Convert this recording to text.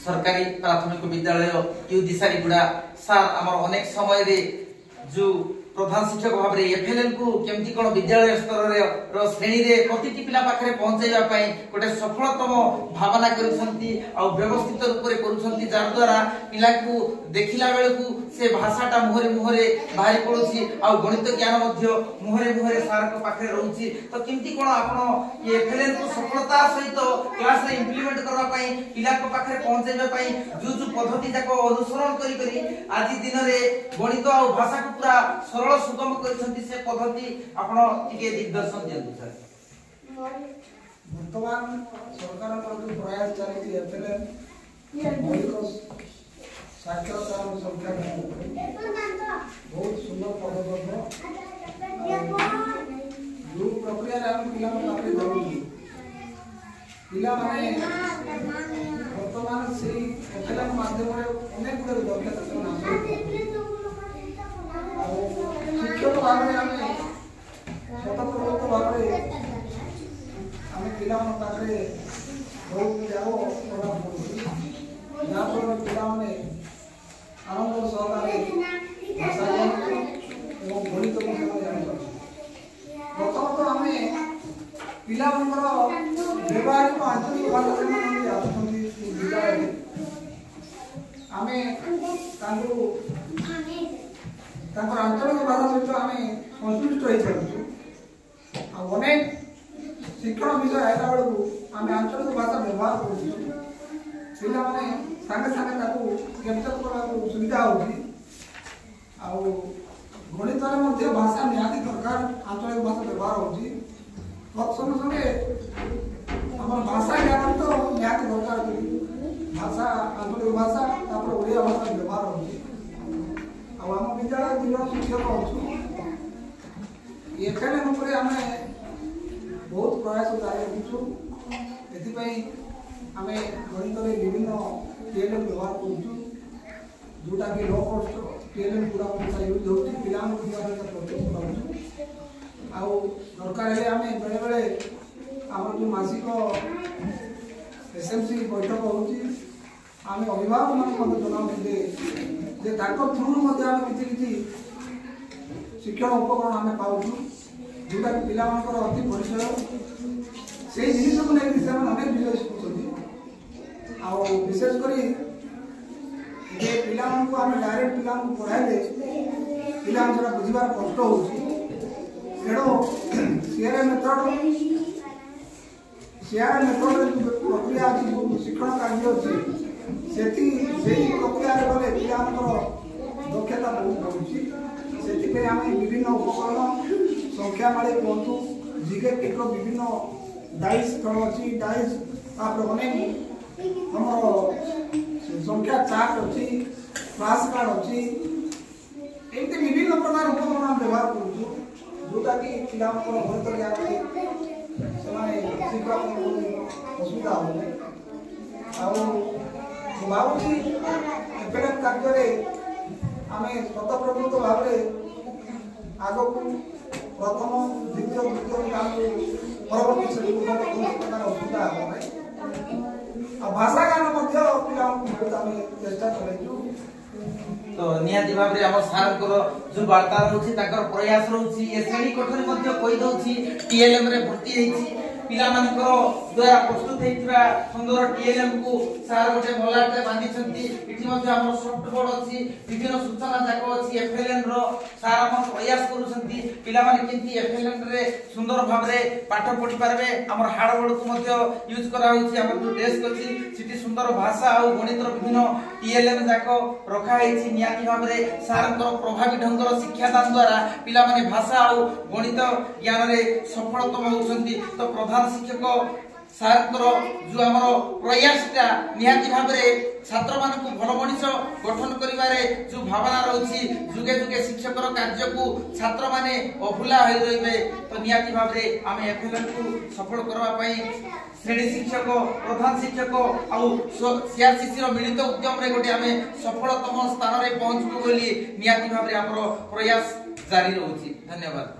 सरकारी प्राथमिक विद्यालय यू दिशारीगुड़ा सार आमर अनेक समय रे जो प्रधान शिक्षक भाव में एफएलएन को केमती कोन विद्यालय स्तर रे श्रेणी रे प्रतिटी पिला पाखरे पहुंचाइबा पई गोटे सफलतम भावना करूछंती आ व्यवस्थित रूप रे करूछंती जार द्वारा पिला को देखिला बेले को से भाषाटा मुहरे मुहरे बाहरी पड़ुछि आ गणित ज्ञान मध्य मुहरे मुहरे सार को पाखरे रहउछि तो केमती कोन आपण ये एफएलएन को सफलता सहित क्लास रे इंप्लीमेंट करबा पई पिला को पाखरे पहुंचाइबा पई जो पद्धति जाको अनुसरण करी करी आज दिन रे गणित आ भाषा को पूरा सरल सुगम करछंती से पद्धति आपण टिके दिग्दर्शन दियंतु सर। वर्तमान सरकार का जो प्रयास चली एफएलएन मौलिक साक्षरता संख्या बहुत सुंदर पदक्षेप जो प्रक्रिया हम पिला पाखरे दउछु पिला माने वर्तमान से एफएलएन माध्यम रे अनेक गुड दक्षता से हासिल शिक्षक भाव में हमें स्वतंत्र भाव में हमें पिला पाखे बहुत जाओ जहाँ पर पिला आनंद सहकारे भाषा एवं गणित को जान प्रथमतः हमें पिला व्यवहारिक आंचलिक भाषा विद्यालय आंचलिक भाषा सहित आम संश्लिष्ट हो सारू अनेक शिक्षण विषय आला बेलू आम आंचलिक भाषा व्यवहार करा मैंने सागे सागे कैप्चर करने सुविधा हो गणित भाषा निहाती दरकार आंचलिक भाषा व्यवहार हो संगे संगे आम भाषा ज्ञान तो निहाती दरकार भाषा आंचलिक भाषा ओडिया भाषा व्यवहार हो आम विद्यालय दुजन शिक्षक अच्छु एफएलएन उपरे आमे बहुत प्रयास जारी रखुछु आमे गणित रे विभिन्न टीएलएम व्यवहार करूछु जोटा कि लो कॉस्ट टीएलएम पूरा पैसा यूज होछि पिला को दिवार का प्रोजेक्ट करूछु आउ दरकार है आमे बेले बेले हमर जो मासिक एसएमसी बैठक होछि आमे अभिभावक मान जनाउ जे ताको थ्रू मध्ये आमे किछि शिक्षण उपकरण आमे पाउछु जोटा कि पिला मानकर अति परिचय से जिनिस को नै से अनेक विषय शिखुछथि आ विशेष करी जे पिला को आमे डायरेक्ट पिला को पढ़ाइले पिला जरा बुझिबार कष्ट होछि एडो सीआरएम मेथड प्रक्रिया अछि शिक्षण कार्य अछि सेठी सेही प्रक्रिया रे गले पिला मानकर दक्षता बहुत होछि सेठी पे आमे विभिन्न उपकरण संख्या माळे कोंतु जिके केको विभिन्न डाइस कण अछि डाइस आपरो अनेक हमर संख्या चार्ट अछि क्लास कार्ड अछि एते विभिन्न प्रकार उपकरण हम व्यवहार करू जोटा कि पिला मानकर बहुत ज्ञान समाने शिक्षा असुविधा होले आ भावुची एफएलएन कार्य आमे स्वतःप्रवृत्त भाव आग को प्रथम द्वितीय तृतीय परवर्ती श्रेणी असुविधा हो भाषा ज्ञान बहुत चेष्टा चलू तो निहाती भाव रे हम सार को जो वार्ता रहउछि ताकर प्रयास रहउछि ए श्रेणी कोठरी मध्ये कहि दउछि टीएलएम रे भर्ती हेछि पिला मानकर द्वारा प्रस्तुत हेतिबा सुंदर टीएलएम को सार गोटे भलाटे बांधी छंती इठी मध्ये हमर सॉफ्ट बोर्ड अछि विभिन्न सूचना जाको अछि एफएलएन रो सार हम प्रयास करू छंती पिला माने केंती एफएलएन रे सुंदर भाव रे पाठ पढि पारबे हमर हार्ड बोर्ड को मध्ये यूज करा होछि हमर जो डेस्क अछि सिटी सुंदर भाषा आ गणित रो विभिन्न टीएलएम जाको रखा हेछि नियाती भाव रे सार को प्रभावी ढंग रो शिक्षादान द्वारा पिला माने भाषा आ गणित ज्ञान रे सफलतम होछंती तो प्रधान शिक्षक सारकर जो हमर प्रयासटा निहाती भाव रे छात्र मान को भल मनीष गठन करिवारे जो भावना रहउछि जुगे जुगे शिक्षकर कार्य को छात्र माने अभुला होई रहिबे तो निहाती भाव रे हम एफएलएन को सफल करबा पई श्रेणी शिक्षक प्रधान शिक्षक आ सीआरसीसी रो मिलित उद्यम रे गोटे हमें सफलतम स्थान रे पहुंचबो बोली निहाती भाव रे हमर प्रयास जारी रहउछि। धन्यवाद।